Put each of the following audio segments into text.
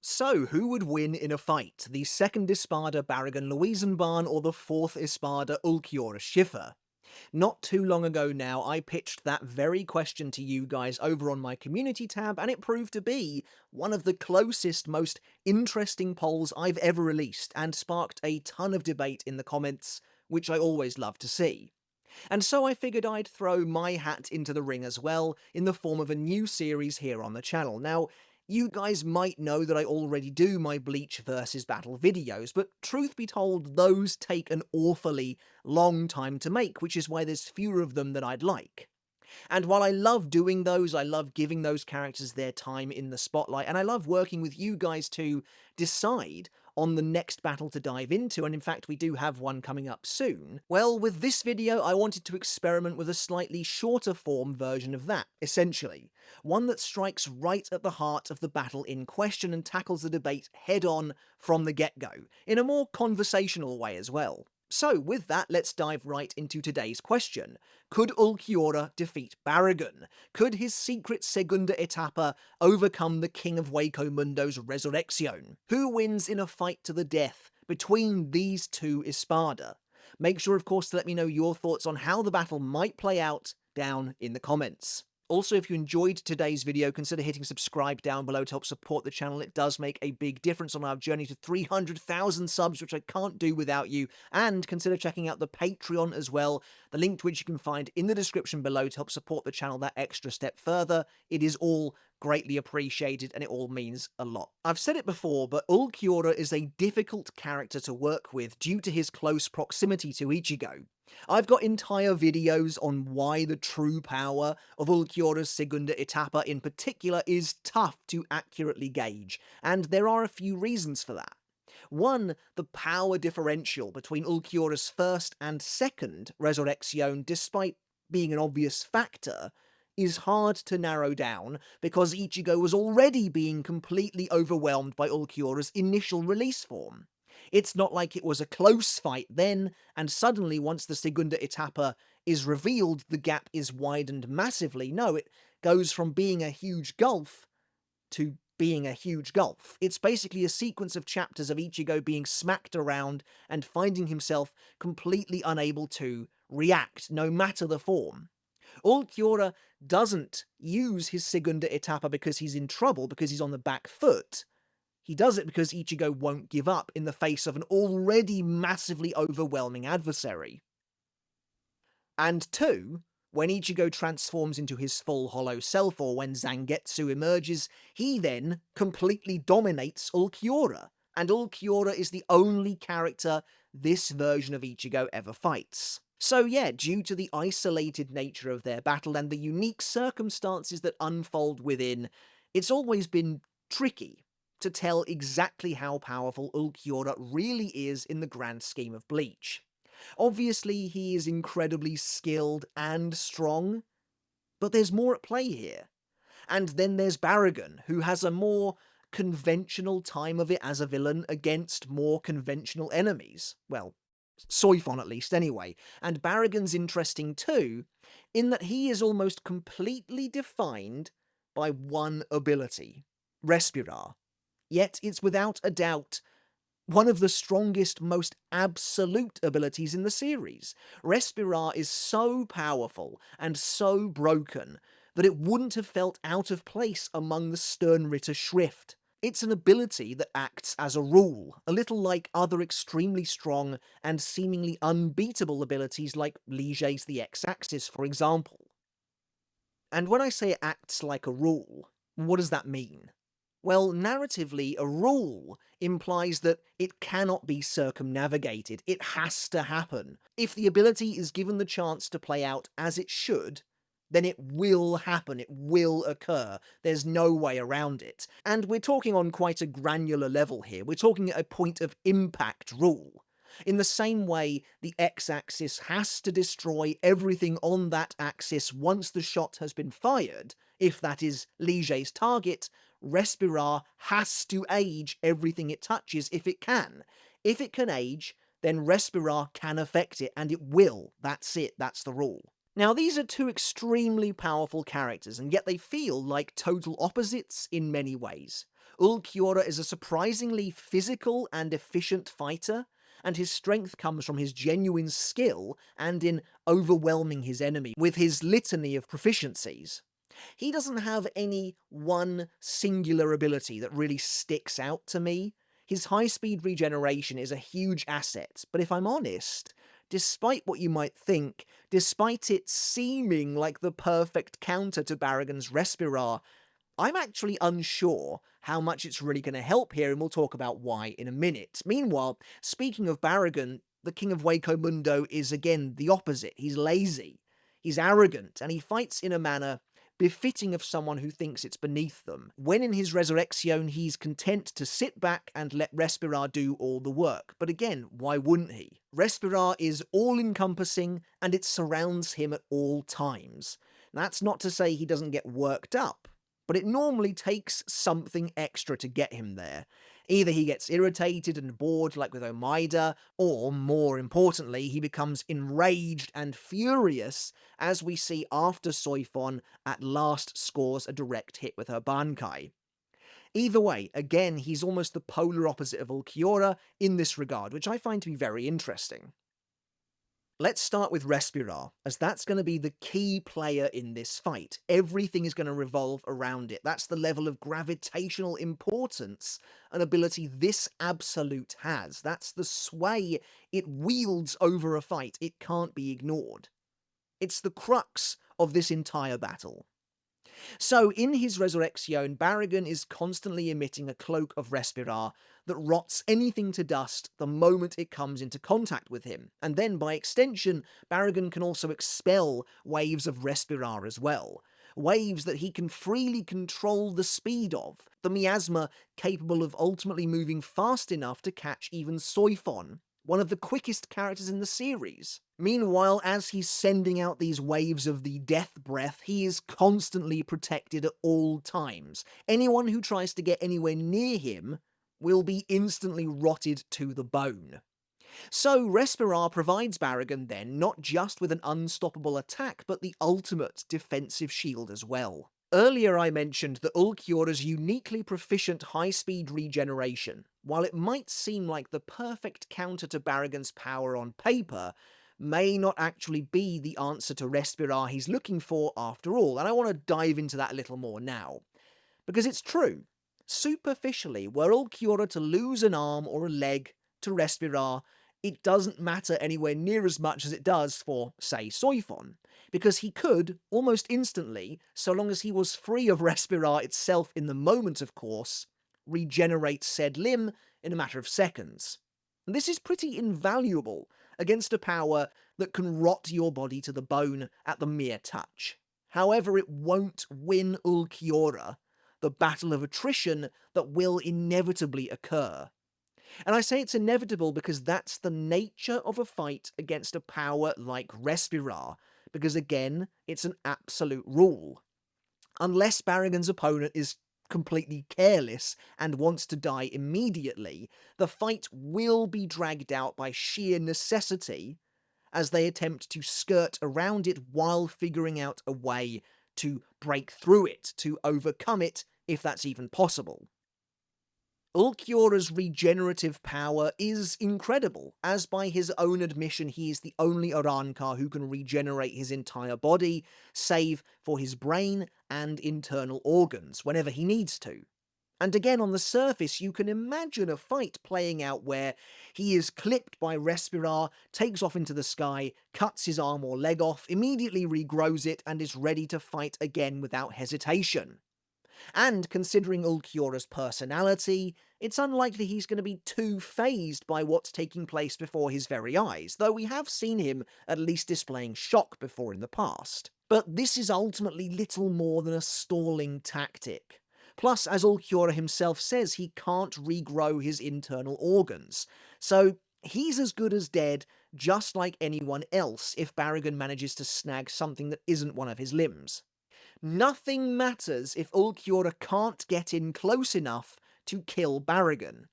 So, who would win in a fight? The second Espada Barragan Louisenbahn or the fourth Espada Ulquiorra Schiffer? Not too long ago now, I pitched that very question to you guys over on my community tab, and it proved to be one of the closest, most interesting polls I've ever released, and sparked a ton of debate in the comments, which I always love to see. And so I figured I'd throw my hat into the ring as well, in the form of a new series here on the channel. Now, you guys might know that I already do my Bleach versus Battle videos, but truth be told, those take an awfully long time to make, which is why there's fewer of them than I'd like. And while I love doing those, I love giving those characters their time in the spotlight, and I love working with you guys to decide on the next battle to dive into, and in fact we do have one coming up soon. Well, with this video I wanted to experiment with a slightly shorter form version of that, essentially. One that strikes right at the heart of the battle in question and tackles the debate head on from the get-go, in a more conversational way as well. So, with that, let's dive right into today's question. Could Ulquiorra defeat Barragan? Could his secret Segunda Etapa overcome the King of Hueco Mundo's Resurrection? Who wins in a fight to the death between these two Espada? Make sure, of course, to let me know your thoughts on how the battle might play out down in the comments. Also, if you enjoyed today's video, consider hitting subscribe down below to help support the channel. It does make a big difference on our journey to 300,000 subs, which I can't do without you. And consider checking out the Patreon as well, the link to which you can find in the description below to help support the channel that extra step further. It is all greatly appreciated, and it all means a lot. I've said it before, but Ulquiorra is a difficult character to work with due to his close proximity to Ichigo. I've got entire videos on why the true power of Ulquiorra's Segunda Etapa in particular is tough to accurately gauge, and there are a few reasons for that. One, the power differential between Ulquiorra's first and second Resurrection, despite being an obvious factor, is hard to narrow down because Ichigo was already being completely overwhelmed by Ulquiorra's initial release form. It's not like it was a close fight then, and suddenly once the Segunda Etapa is revealed, the gap is widened massively. No, it goes from being a huge gulf to being a huge gulf. It's basically a sequence of chapters of Ichigo being smacked around and finding himself completely unable to react, no matter the form. Ulquiorra doesn't use his Segunda Etapa because he's in trouble, because he's on the back foot. He does it because Ichigo won't give up in the face of an already massively overwhelming adversary. And two, when Ichigo transforms into his full hollow self, or when Zangetsu emerges, he then completely dominates Ulquiorra, and Ulquiorra is the only character this version of Ichigo ever fights. So yeah, due to the isolated nature of their battle and the unique circumstances that unfold within, it's always been tricky to tell exactly how powerful Ulquiorra really is in the grand scheme of Bleach. Obviously, he is incredibly skilled and strong, but there's more at play here. And then there's Barragan, who has a more conventional time of it as a villain against more conventional enemies. Well, Soifon at least anyway. And Barragan's interesting too, in that he is almost completely defined by one ability, Respira. Yet it's without a doubt one of the strongest, most absolute abilities in the series. Respira is so powerful and so broken that it wouldn't have felt out of place among the Sternritter Schrift. It's an ability that acts as a rule, a little like other extremely strong and seemingly unbeatable abilities like Lige's the X-Axis, for example. And when I say it acts like a rule, what does that mean? Well, narratively, a rule implies that it cannot be circumnavigated. It has to happen. If the ability is given the chance to play out as it should, then it will happen, it will occur. There's no way around it. And we're talking on quite a granular level here. We're talking at a point of impact rule. In the same way, the X-axis has to destroy everything on that axis once the shot has been fired. If that is Lige's target, Respira has to age everything it touches if it can. If it can age, then Respira can affect it, and it will. That's it, that's the rule. Now, these are two extremely powerful characters, and yet they feel like total opposites in many ways. Ulquiorra is a surprisingly physical and efficient fighter, and his strength comes from his genuine skill and in overwhelming his enemy with his litany of proficiencies. He doesn't have any one singular ability that really sticks out to me. His high-speed regeneration is a huge asset, but if I'm honest, despite what you might think, despite it seeming like the perfect counter to Barragan's Respira, I'm actually unsure how much it's really going to help here, and we'll talk about why in a minute. Meanwhile, speaking of Barragan, the King of Waco Mundo is again the opposite. He's lazy, he's arrogant, and he fights in a manner befitting of someone who thinks it's beneath them. When in his Resurrection, he's content to sit back and let Respira do all the work. But again, why wouldn't he? Respira is all-encompassing, and it surrounds him at all times. That's not to say he doesn't get worked up, but it normally takes something extra to get him there. Either he gets irritated and bored like with Omaida, or, more importantly, he becomes enraged and furious, as we see after Soifon at last scores a direct hit with her bankai. Either way, again, he's almost the polar opposite of Ulquiorra in this regard, which I find to be very interesting. Let's start with Respira, as that's going to be the key player in this fight. Everything is going to revolve around it. That's the level of gravitational importance and ability this absolute has. That's the sway it wields over a fight. It can't be ignored. It's the crux of this entire battle. So, in his Resurrection, Barragan is constantly emitting a cloak of Respira that rots anything to dust the moment it comes into contact with him. And then, by extension, Barragan can also expel waves of Respira as well. Waves that he can freely control the speed of. The miasma capable of ultimately moving fast enough to catch even Soifon, one of the quickest characters in the series. Meanwhile, as he's sending out these waves of the death breath, he is constantly protected at all times. Anyone who tries to get anywhere near him will be instantly rotted to the bone. So Respira provides Barragan then not just with an unstoppable attack, but the ultimate defensive shield as well. Earlier I mentioned that Ulquiorra's uniquely proficient high-speed regeneration, while it might seem like the perfect counter to Barragan's power on paper, may not actually be the answer to Respira he's looking for after all, and I want to dive into that a little more now. Because it's true. Superficially, were Ulquiorra to lose an arm or a leg to Respira, it doesn't matter anywhere near as much as it does for, say, Soifon, because he could, almost instantly, so long as he was free of Respira itself in the moment of course, regenerate said limb in a matter of seconds. And this is pretty invaluable against a power that can rot your body to the bone at the mere touch. However, it won't win Ulquiorra the battle of attrition that will inevitably occur. And I say it's inevitable because that's the nature of a fight against a power like Respira, because again, it's an absolute rule. Unless Barragan's opponent is completely careless and wants to die immediately, the fight will be dragged out by sheer necessity as they attempt to skirt around it while figuring out a way to break through it, to overcome it, if that's even possible. Ulquiorra's regenerative power is incredible, as by his own admission he is the only Arrancar who can regenerate his entire body, save for his brain and internal organs, whenever he needs to. And again, on the surface, you can imagine a fight playing out where he is clipped by Respira, takes off into the sky, cuts his arm or leg off, immediately regrows it, and is ready to fight again without hesitation. And considering Ulquiorra's personality, it's unlikely he's going to be too fazed by what's taking place before his very eyes, though we have seen him at least displaying shock before in the past. But this is ultimately little more than a stalling tactic. Plus, as Ulquiorra himself says, he can't regrow his internal organs, so he's as good as dead, just like anyone else if Barragan manages to snag something that isn't one of his limbs. Nothing matters if Ulquiorra can't get in close enough to kill Barragan.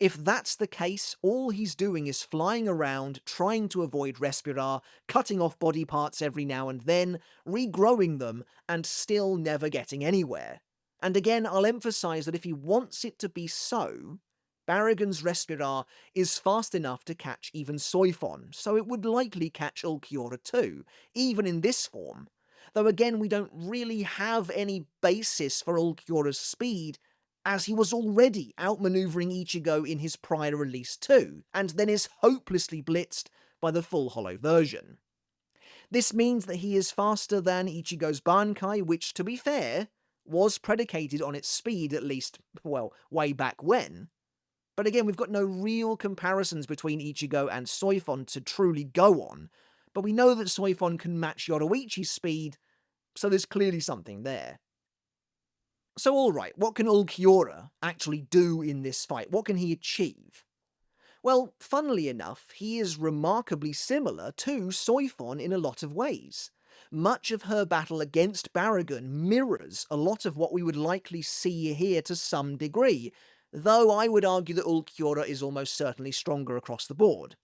If that's the case, all he's doing is flying around, trying to avoid Respira, cutting off body parts every now and then, regrowing them, and still never getting anywhere. And again, I'll emphasize that if he wants it to be so, Barragan's Respira is fast enough to catch even Soifon, so it would likely catch Ulquiorra too, even in this form. Though again, we don't really have any basis for Ulquiorra's speed, as he was already outmaneuvering Ichigo in his prior release too, and then is hopelessly blitzed by the full hollow version. This means that he is faster than Ichigo's bankai, which, to be fair, was predicated on its speed, at least, well, way back when. But again, we've got no real comparisons between Ichigo and Soifon to truly go on, but we know that Soifon can match Yoruichi's speed, so there's clearly something there. So alright, what can Ulquiorra actually do in this fight? What can he achieve? Well, funnily enough, he is remarkably similar to Soifon in a lot of ways. Much of her battle against Barragan mirrors a lot of what we would likely see here to some degree, though I would argue that Ulquiorra is almost certainly stronger across the board.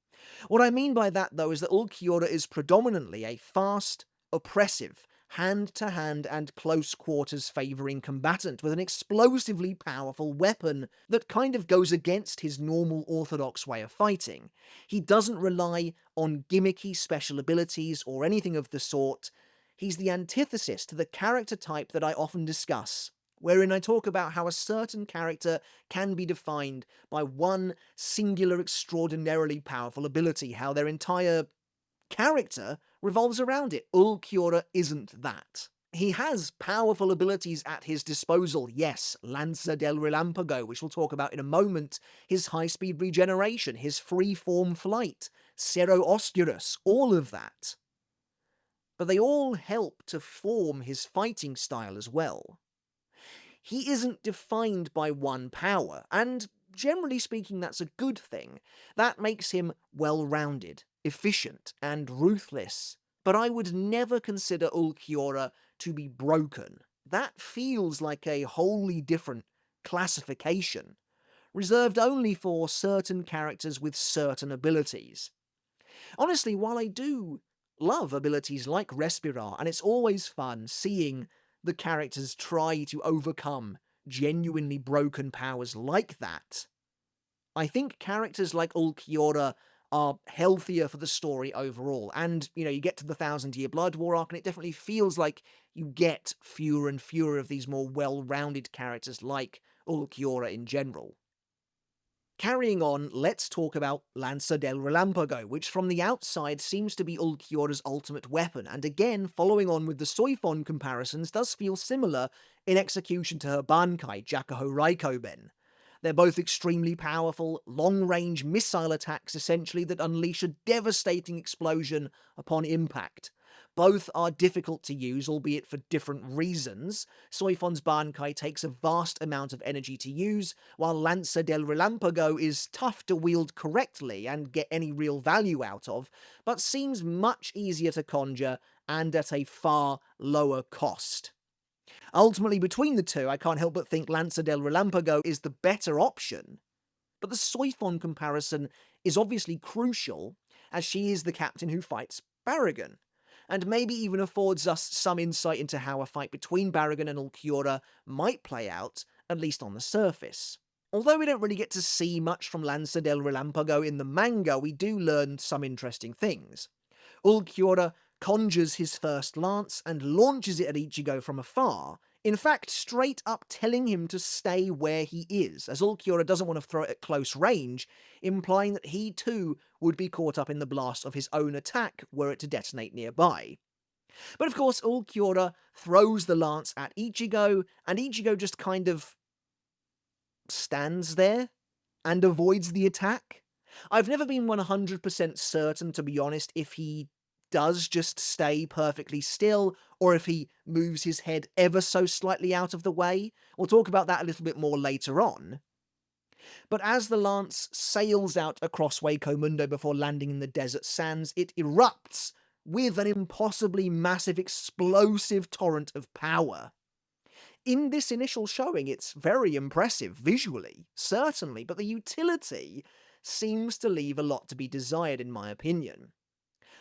What I mean by that, though, is that Ulquiorra is predominantly a fast, oppressive, hand-to-hand and close-quarters favouring combatant with an explosively powerful weapon that kind of goes against his normal orthodox way of fighting. He doesn't rely on gimmicky special abilities or anything of the sort. He's the antithesis to the character type that I often discuss, wherein I talk about how a certain character can be defined by one singular extraordinarily powerful ability, how their entire character revolves around it. Ulquiorra isn't that. He has powerful abilities at his disposal, yes, Lanza del Relampago, which we'll talk about in a moment, his high-speed regeneration, his free-form flight, Cero Oscurus, all of that. But they all help to form his fighting style as well. He isn't defined by one power, and generally speaking that's a good thing. That makes him well-rounded, efficient, and ruthless. But I would never consider Ulquiorra to be broken. That feels like a wholly different classification, reserved only for certain characters with certain abilities. Honestly, while I do love abilities like Respira, and it's always fun seeing the characters try to overcome genuinely broken powers like that, I think characters like Ulquiorra are healthier for the story overall. And, you get to the Thousand Year Blood War arc, and it definitely feels like you get fewer and fewer of these more well-rounded characters like Ulquiorra in general. Carrying on, let's talk about Lanza del Relampago, which from the outside seems to be Ulquiorra's ultimate weapon, and again, following on with the Soifon comparisons, does feel similar in execution to her bankai, Jakuho Raikoben. They're both extremely powerful, long-range missile attacks essentially that unleash a devastating explosion upon impact. Both are difficult to use, albeit for different reasons. Soifon's bankai takes a vast amount of energy to use, while Lanza del Relampago is tough to wield correctly and get any real value out of, but seems much easier to conjure and at a far lower cost. Ultimately, between the two, I can't help but think Lanza del Relampago is the better option, but the Soifon comparison is obviously crucial, as she is the captain who fights Barragan, and maybe even affords us some insight into how a fight between Barragan and Ulquiorra might play out, at least on the surface. Although we don't really get to see much from Lanza del Relampago in the manga, we do learn some interesting things. Ulquiorra conjures his first lance and launches it at Ichigo from afar, in fact straight up telling him to stay where he is, as Ulquiorra doesn't want to throw it at close range, implying that he too would be caught up in the blast of his own attack were it to detonate nearby. But of course, Ulquiorra throws the lance at Ichigo, and Ichigo just kind of stands there and avoids the attack. I've never been 100% certain, to be honest, if he does just stay perfectly still, or if he moves his head ever so slightly out of the way. We'll talk about that a little bit more later on. But as the lance sails out across Hueco Mundo before landing in the desert sands, it erupts with an impossibly massive explosive torrent of power. In this initial showing, it's very impressive visually, certainly, but the utility seems to leave a lot to be desired in my opinion.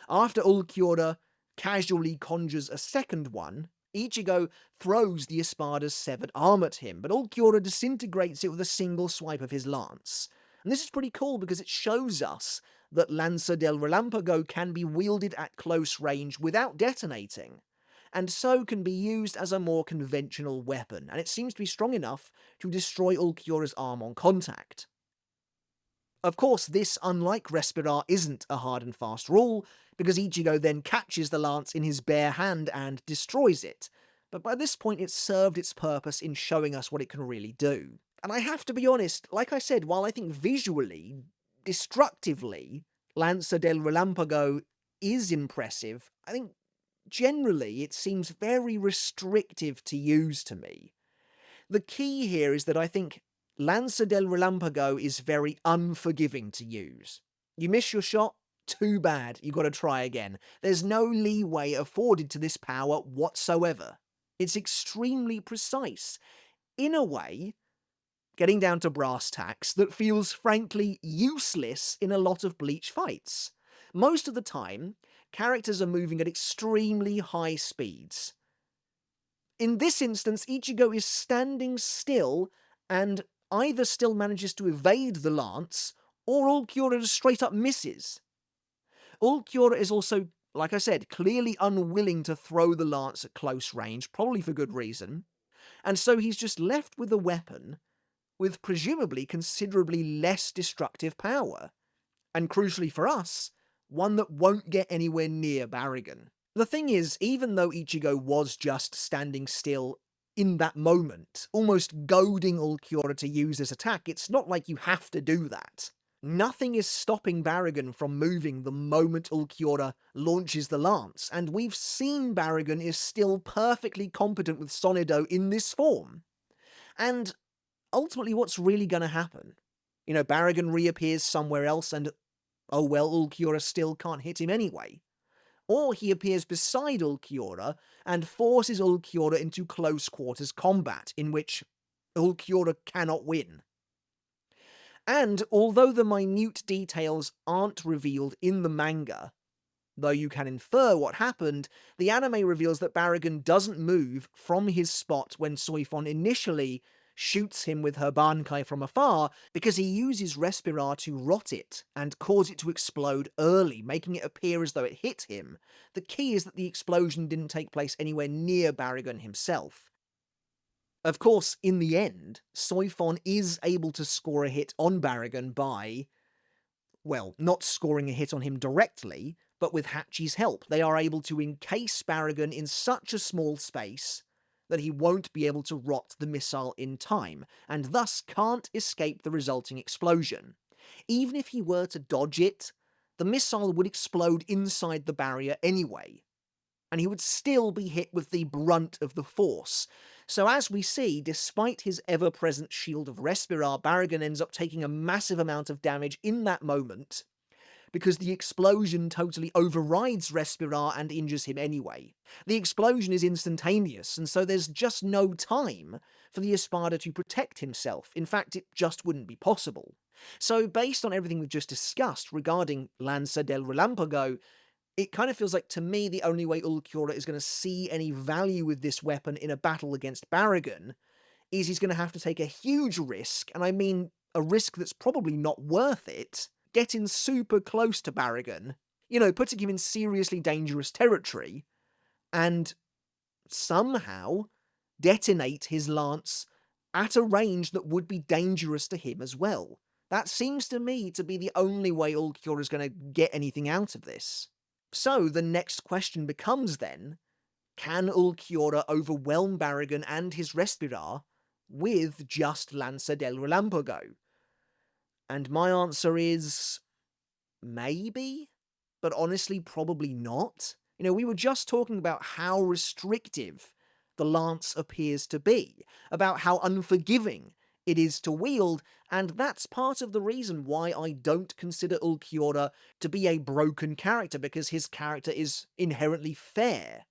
After Ulquiorra casually conjures a second one, Ichigo throws the Espada's severed arm at him, but Ulquiorra disintegrates it with a single swipe of his lance. And this is pretty cool because it shows us that Lanza del Relampago can be wielded at close range without detonating, and so can be used as a more conventional weapon, and it seems to be strong enough to destroy Ulquiorra's arm on contact. Of course, this, unlike Respira, isn't a hard and fast rule, because Ichigo then catches the lance in his bare hand and destroys it, but by this point it's served its purpose in showing us what it can really do. And I have to be honest, like I said, while I think visually, destructively, Lanza del Relampago is impressive, I think generally it seems very restrictive to use to me. The key here is that I think Lanza del Relampago is very unforgiving to use. You miss your shot? Too bad, you gotta try again. There's no leeway afforded to this power whatsoever. It's extremely precise. In a way, getting down to brass tacks, that feels frankly useless in a lot of Bleach fights. Most of the time, characters are moving at extremely high speeds. In this instance, Ichigo is standing still and either still manages to evade the lance, or Ulquiorra just straight up misses. Ulquiorra is also, like I said, clearly unwilling to throw the lance at close range, probably for good reason, and so he's just left with a weapon with presumably considerably less destructive power, and crucially for us, one that won't get anywhere near Barragan. The thing is, even though Ichigo was just standing still in that moment, almost goading Ulquiorra to use this attack, it's not like you have to do that. Nothing is stopping Barragan from moving the moment Ulquiorra launches the lance, and we've seen Barragan is still perfectly competent with Sonido in this form. And ultimately, what's really going to happen? You know, Barragan reappears somewhere else and, oh well, Ulquiorra still can't hit him anyway. Or he appears beside Ulquiorra and forces Ulquiorra into close quarters combat, in which Ulquiorra cannot win. And although the minute details aren't revealed in the manga, though you can infer what happened, the anime reveals that Barragan doesn't move from his spot when Soifon initially shoots him with her bankai from afar, because he uses Respira to rot it and cause it to explode early, making it appear as though it hit him. The key is that the explosion didn't take place anywhere near Barragan himself. Of course, in the end, Soifon is able to score a hit on Barragan by, well, not scoring a hit on him directly, but with Hachi's help. They are able to encase Barragan in such a small space that he won't be able to rot the missile in time, and thus can't escape the resulting explosion. Even if he were to dodge it, the missile would explode inside the barrier anyway, and he would still be hit with the brunt of the force. So as we see, despite his ever-present shield of Respira, Barragan ends up taking a massive amount of damage in that moment, because the explosion totally overrides Respira and injures him anyway. The explosion is instantaneous, and so there's just no time for the Espada to protect himself. In fact, it just wouldn't be possible. So based on everything we've just discussed regarding Lanza del Relampago, it kind of feels like, to me, the only way Ulquiorra is going to see any value with this weapon in a battle against Barragan is he's going to have to take a huge risk, and I mean a risk that's probably not worth it, getting super close to Barragan, you know, putting him in seriously dangerous territory, and somehow detonate his lance at a range that would be dangerous to him as well. That seems to me to be the only way Ulquiorra is going to get anything out of this. So the next question becomes then, can Ulquiorra overwhelm Barragan and his Respira with just Lanza del Relampago? And my answer is maybe, but honestly probably not. You know, we were just talking about how restrictive the lance appears to be, about how unforgiving it is to wield, and that's part of the reason why I don't consider Ulquiorra to be a broken character, because his character is inherently fair.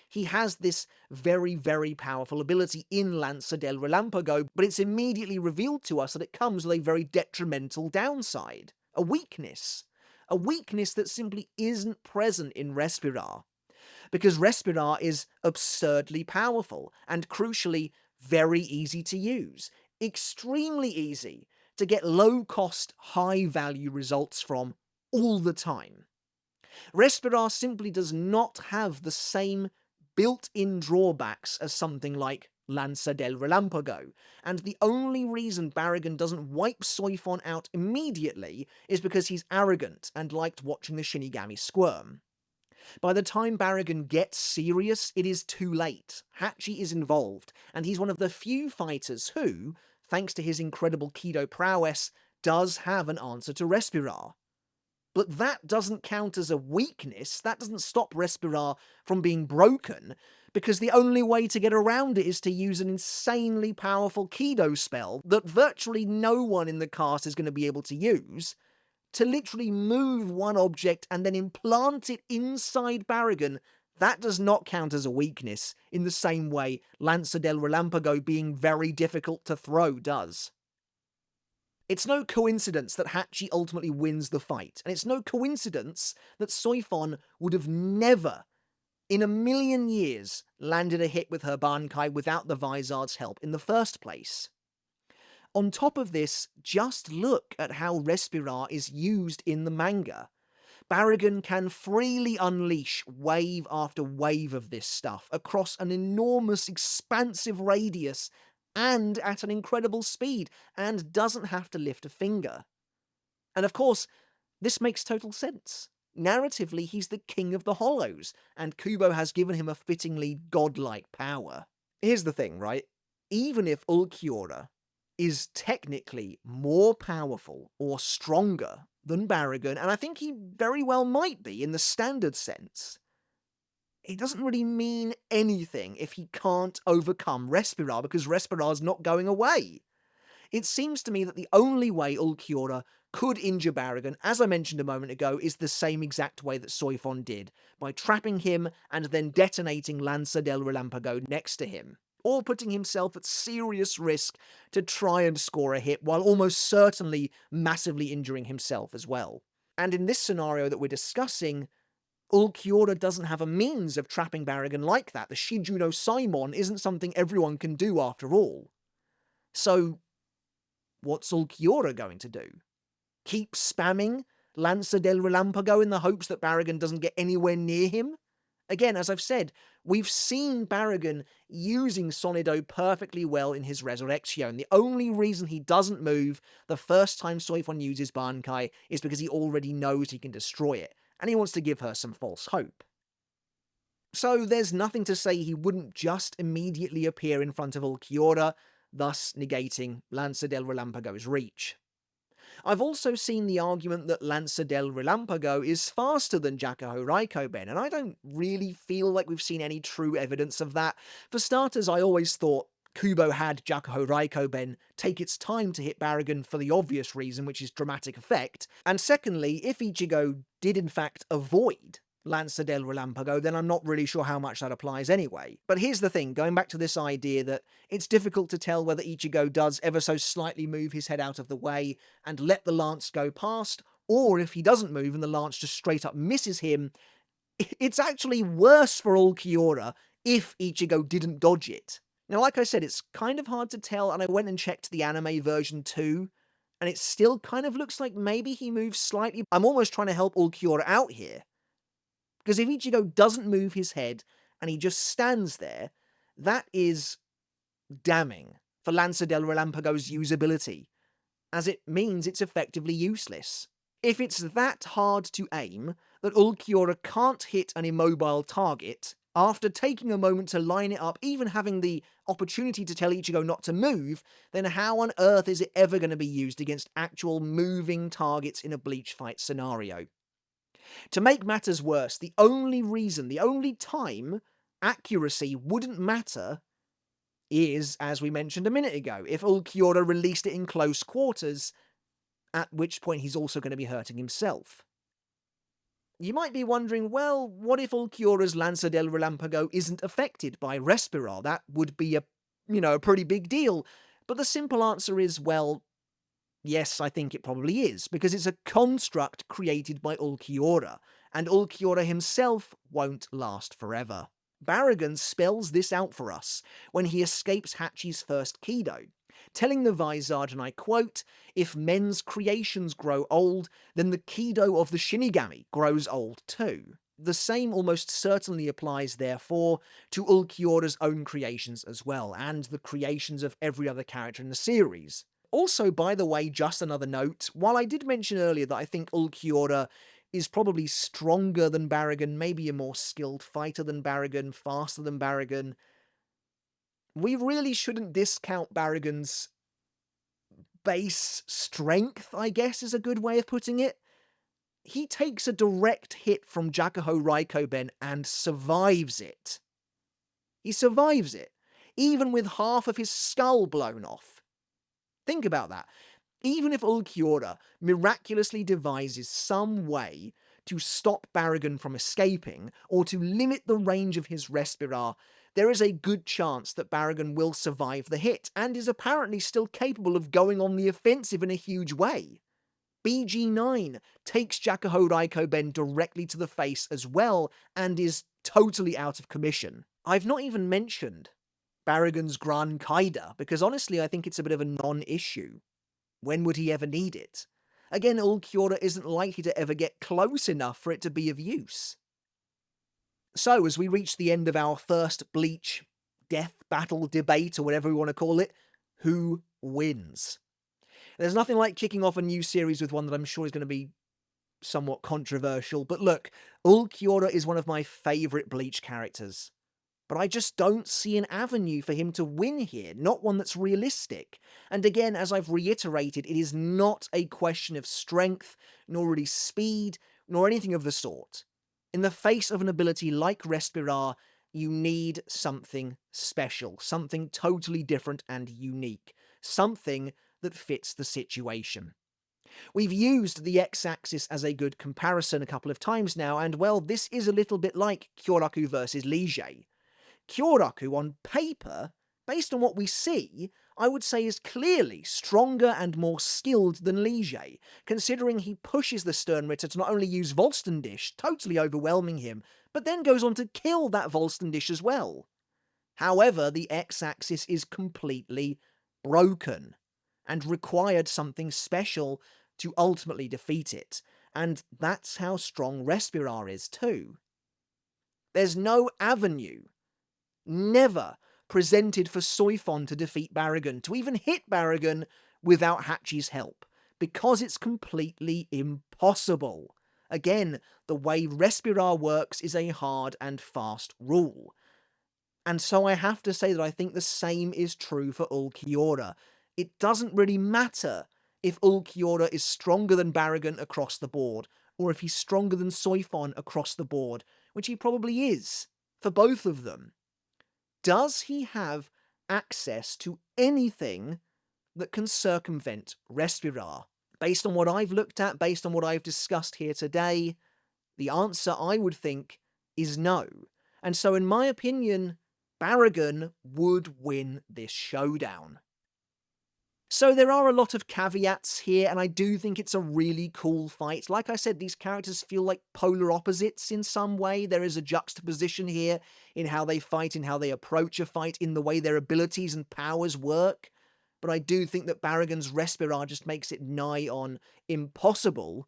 He has this very, very powerful ability in Lanza del Relampago, but it's immediately revealed to us that it comes with a very detrimental downside. A weakness. A weakness that simply isn't present in Respira. because Respira is absurdly powerful and, crucially, very easy to use. Extremely easy to get low-cost, high-value results from all the time. Respira simply does not have the same built-in drawbacks as something like Lanza del Relampago, and the only reason Barragan doesn't wipe Soifon out immediately is because he's arrogant and liked watching the Shinigami squirm. By the time Barragan gets serious, it is too late. Hachi is involved, and he's one of the few fighters who, thanks to his incredible Kido prowess, does have an answer to Respira. But that doesn't count as a weakness, that doesn't stop Respira from being broken, because the only way to get around it is to use an insanely powerful Kido spell that virtually no one in the cast is going to be able to use, to literally move one object and then implant it inside Barragan. That does not count as a weakness, in the same way Lanza del Relampago being very difficult to throw does. It's no coincidence that Hachi ultimately wins the fight, and it's no coincidence that Soifon would have never, in a million years, landed a hit with her bankai without the Vizard's help in the first place. On top of this, just look at how Respira is used in the manga. Barragan can freely unleash wave after wave of this stuff across an enormous, expansive radius and at an incredible speed, and doesn't have to lift a finger. And of course, this makes total sense. Narratively, he's the king of the hollows, and Kubo has given him a fittingly godlike power. Here's the thing, right? Even if Ulquiorra is technically more powerful or stronger than Barragan, and I think he very well might be in the standard sense, it doesn't really mean anything if he can't overcome Respira, because Respira's not going away. It seems to me that the only way Ulquiorra could injure Barragan, as I mentioned a moment ago, is the same exact way that Soifon did, by trapping him and then detonating Lanza del Relampago next to him, or putting himself at serious risk to try and score a hit while almost certainly massively injuring himself as well. And in this scenario that we're discussing, Ulquiorra doesn't have a means of trapping Barragan like that. The Shijuno Saimon isn't something everyone can do after all. So, what's Ulquiorra going to do? Keep spamming Lanza del Relampago in the hopes that Barragan doesn't get anywhere near him? Again, as I've said, we've seen Barragan using Sonido perfectly well in his Resurrection. The only reason he doesn't move the first time Soifon uses Bankai is because he already knows he can destroy it, and he wants to give her some false hope. So there's nothing to say he wouldn't just immediately appear in front of Ulquiorra, thus negating Lanza del Relampago's reach. I've also seen the argument that Lanza del Relampago is faster than Jakuho Raikoben, and I don't really feel like we've seen any true evidence of that. For starters, I always thought Kubo had Jakuho Raikoben take its time to hit Barragan for the obvious reason, which is dramatic effect. And secondly, if Ichigo did in fact avoid Lanza del Relampago, then I'm not really sure how much that applies anyway. But here's the thing, going back to this idea that it's difficult to tell whether Ichigo does ever so slightly move his head out of the way and let the lance go past, or if he doesn't move and the lance just straight up misses him, it's actually worse for Ulquiorra if Ichigo didn't dodge it. Now, like I said, it's kind of hard to tell, and I went and checked the anime version too, and it still kind of looks like maybe he moves slightly. I'm almost trying to help Ulquiorra out here. Because if Ichigo doesn't move his head and he just stands there, that is damning for Lanza del Relampago's usability, as it means it's effectively useless. If it's that hard to aim that Ulquiorra can't hit an immobile target, after taking a moment to line it up, even having the opportunity to tell Ichigo not to move, then how on earth is it ever going to be used against actual moving targets in a Bleach fight scenario? To make matters worse, the only time accuracy wouldn't matter is, as we mentioned a minute ago, if Ulquiorra released it in close quarters, at which point he's also going to be hurting himself. You might be wondering, well, what if Ulquiorra's Lanza del Relampago isn't affected by Respira? That would be a pretty big deal. But the simple answer is, well, Yes, I think it probably is, because it's a construct created by Ulquiorra, and Ulquiorra himself won't last forever. Barragan spells this out for us when he escapes Hachi's first Kido, telling the Vizard, and I quote, "If men's creations grow old, then the Kido of the Shinigami grows old too." The same almost certainly applies, therefore, to Ulquiorra's own creations as well, and the creations of every other character in the series. Also, by the way, just another note, while I did mention earlier that I think Ulquiorra is probably stronger than Barragan, maybe a more skilled fighter than Barragan, faster than Barragan, we really shouldn't discount Barragan's base strength, I guess is a good way of putting it. He takes a direct hit from Jakuho Raikoben and survives it. He survives it, even with half of his skull blown off. Think about that. Even if Ulquiorra miraculously devises some way to stop Barragan from escaping, or to limit the range of his Respira, there is a good chance that Barragan will survive the hit, and is apparently still capable of going on the offensive in a huge way. BG9 takes Jakuho Raikoben directly to the face as well, and is totally out of commission. I've not even mentioned Barragan's Gran Kaida, because honestly I think it's a bit of a non-issue. When would he ever need it? Again, Ulquiorra isn't likely to ever get close enough for it to be of use. So, as we reach the end of our first Bleach death battle debate, or whatever we want to call it, who wins? There's nothing like kicking off a new series with one that I'm sure is going to be somewhat controversial, but look, Ulquiorra is one of my favourite Bleach characters. But I just don't see an avenue for him to win here, not one that's realistic. And again, as I've reiterated, it is not a question of strength, nor really speed, nor anything of the sort. In the face of an ability like Respira, you need something special, something totally different and unique, something that fits the situation. We've used the x-axis as a good comparison a couple of times now, and well, this is a little bit like Kyoraku versus Liege. Kyoraku, on paper, based on what we see, I would say is clearly stronger and more skilled than Liege, considering he pushes the Sternritter to not only use Volstendish, totally overwhelming him, but then goes on to kill that Volstendish as well. However, the x-axis is completely broken, and required something special to ultimately defeat it, and that's how strong Respira is too. There's no avenue, never presented for Soifon to defeat Barragan, to even hit Barragan without Hachi's help, because it's completely impossible. Again, the way Respira works is a hard and fast rule. And so I have to say that I think the same is true for Ulquiorra. It doesn't really matter if Ulquiorra is stronger than Barragan across the board, or if he's stronger than Soifon across the board, which he probably is, for both of them. Does he have access to anything that can circumvent Respira? Based on what I've looked at, based on what I've discussed here today, the answer, I would think, is no. And so in my opinion, Barragan would win this showdown. So there are a lot of caveats here, and I do think it's a really cool fight. Like I said, these characters feel like polar opposites in some way. There is a juxtaposition here in how they fight, in how they approach a fight, in the way their abilities and powers work. But I do think that Barragan's Respira just makes it nigh on impossible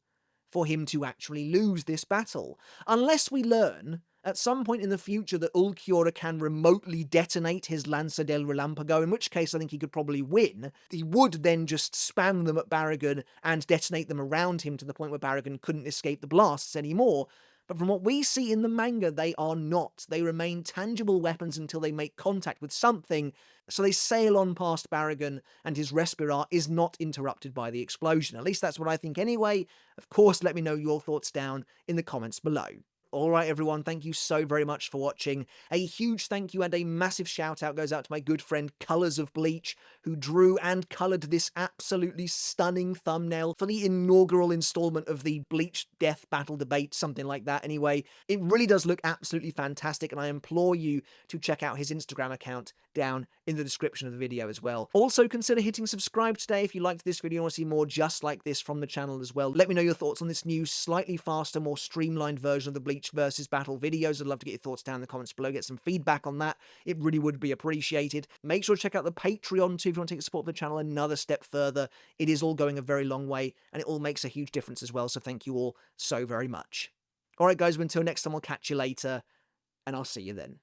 for him to actually lose this battle. Unless we learn at some point in the future that Ulquiorra can remotely detonate his Lanza del Relampago, in which case I think he could probably win. He would then just spam them at Barragan and detonate them around him to the point where Barragan couldn't escape the blasts anymore. But from what we see in the manga, they are not. They remain tangible weapons until they make contact with something, so they sail on past Barragan, and his Respira is not interrupted by the explosion. At least that's what I think anyway. Of course, let me know your thoughts down in the comments below. Alright everyone, thank you so very much for watching. A huge thank you and a massive shout out goes out to my good friend Colours of Bleach, who drew and coloured this absolutely stunning thumbnail for the inaugural installment of the Bleach Death Battle Debate, something like that anyway. It really does look absolutely fantastic, and I implore you to check out his Instagram account down in the description of the video as well. Also consider hitting subscribe today if you liked this video and want to see more just like this from the channel as well. Let me know your thoughts on this new, slightly faster, more streamlined version of the Bleach versus Battle videos. I'd love to get your thoughts down in the comments below, get some feedback on that. It really would be appreciated. Make sure to check out the Patreon too if you want to take support the channel another step further. It is all going a very long way, and it all makes a huge difference as well, so thank you all so very much. Alright guys, until next time, I'll catch you later, and I'll see you then.